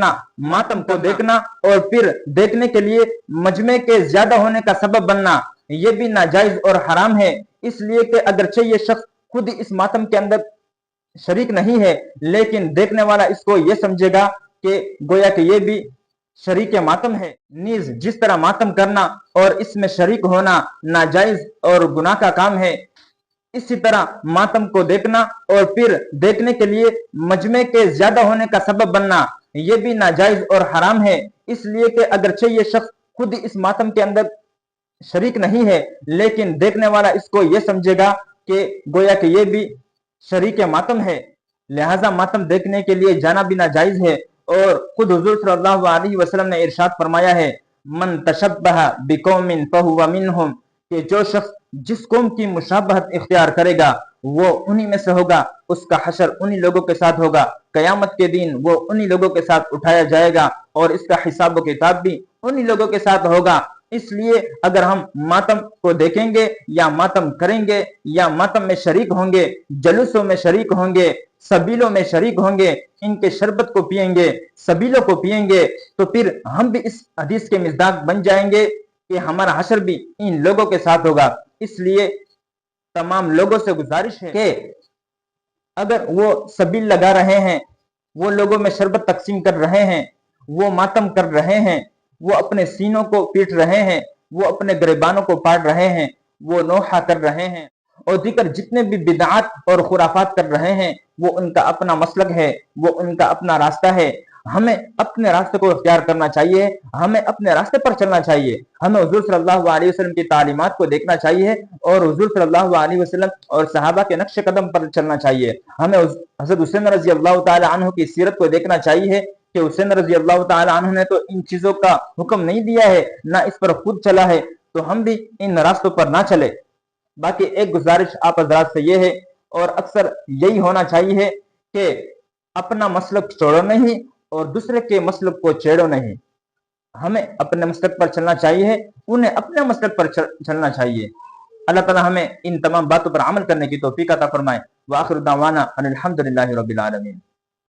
मातम को देखना और फिर देखने के लिए मजमे के ज्यादा होने का सबब बनना, ये भी नाजायज और हराम है। इसलिए कि अगरचे ये शख्स खुद इस मातम के अंदर शरीक नहीं है, लेकिन देखने वाला इसको ये समझेगा कि गोया कि ये भी शरीक मातम है। नीज जिस तरह मातम करना और इसमें शरीक होना नाजायज और गुनाह का काम है, इसी तरह मातम को देखना और फिर देखने के लिए मजमे के ज्यादा होने का सबब बनना, ये भी नाजायज और हराम है। इसलिए कि अगरचे ये शख्स खुद इस मातम के अंदर शरीक नहीं है, लेकिन देखने वाला इसको ये समझेगा कि गोया कि ये भी शरीक मातम है। लिहाजा मातम देखने के लिए जाना भी नाजायज है। और खुद हुजूर सल्लल्लाहु अलैहि वसल्लम ने इरशाद फरमाया है, मन तशब्बह बिकौमिन फहुवा मिनहुम, कि जो शख्स जिस कौम की मुशाबहत इख्तियार करेगा वो उन्हीं में से होगा, उसका हशर उन्हीं लोगों के साथ होगा, कयामत के दिन वो उन्हीं लोगों के साथ उठाया जाएगा और इसका हिसाब किताब भी उन्हीं लोगों के साथ होगा। इसलिए अगर हम मातम को देखेंगे या मातम करेंगे या मातम में शरीक होंगे, जलूसों में शरीक होंगे, सबीलों में शरीक होंगे, इनके शरबत को पिएंगे, सबीलों को पिएंगे, तो फिर हम भी इस हदीस के मिज़दाक बन जाएंगे कि हमारा हशर भी इन लोगों के साथ होगा। इसलिए तमाम लोगों से गुजारिश है कि अगर वो सबील लगा रहे हैं, वो लोगों में शरबत तकसीम कर रहे हैं, वो मातम कर रहे हैं, वो अपने सीनों को पीट रहे हैं, वो अपने गिरबानों को पाड़ रहे हैं, वो नोहा कर रहे हैं और दीगर जितने भी बिदआत और खुराफात कर रहे हैं, वो उनका अपना मसलक है, वो उनका अपना रास्ता है। हमें अपने रास्ते को इख्तियार करना चाहिए, हमें अपने रास्ते पर चलना चाहिए, हमें हुजूर सल्लल्लाहु अलैहि वसल्लम की तालीमात को देखना चाहिए और हुजूर सल्लल्लाहु अलैहि वसल्लम और सहाबा के नक्शे कदम पर चलना चाहिए। हमें हज़रत हुसैन रज़ी अल्लाह तआला अन्हु की सीरत को देखना चाहिए कि हुसैन रज़ी अल्लाह तआला अन्हु ने तो इन चीजों का हुक्म नहीं दिया है, ना इस पर खुद चला है, तो हम भी इन रास्तों पर ना चले। बाकी एक गुजारिश आप हजरात से ये है, और अक्सर यही होना चाहिए कि अपना मसलक छोड़ो नहीं और दूसरे के मसलक को छेड़ो नहीं। हमें अपने मसलक पर चलना चाहिए, उन्हें अपने मसलक पर चलना चाहिए। अल्लाह ताला हमें इन तमाम बातों पर अमल करने की तौफीक अता फरमाए। व आखिर दावाना अनिल हम्दुलिल्लाहि रब्बिल आलमीन।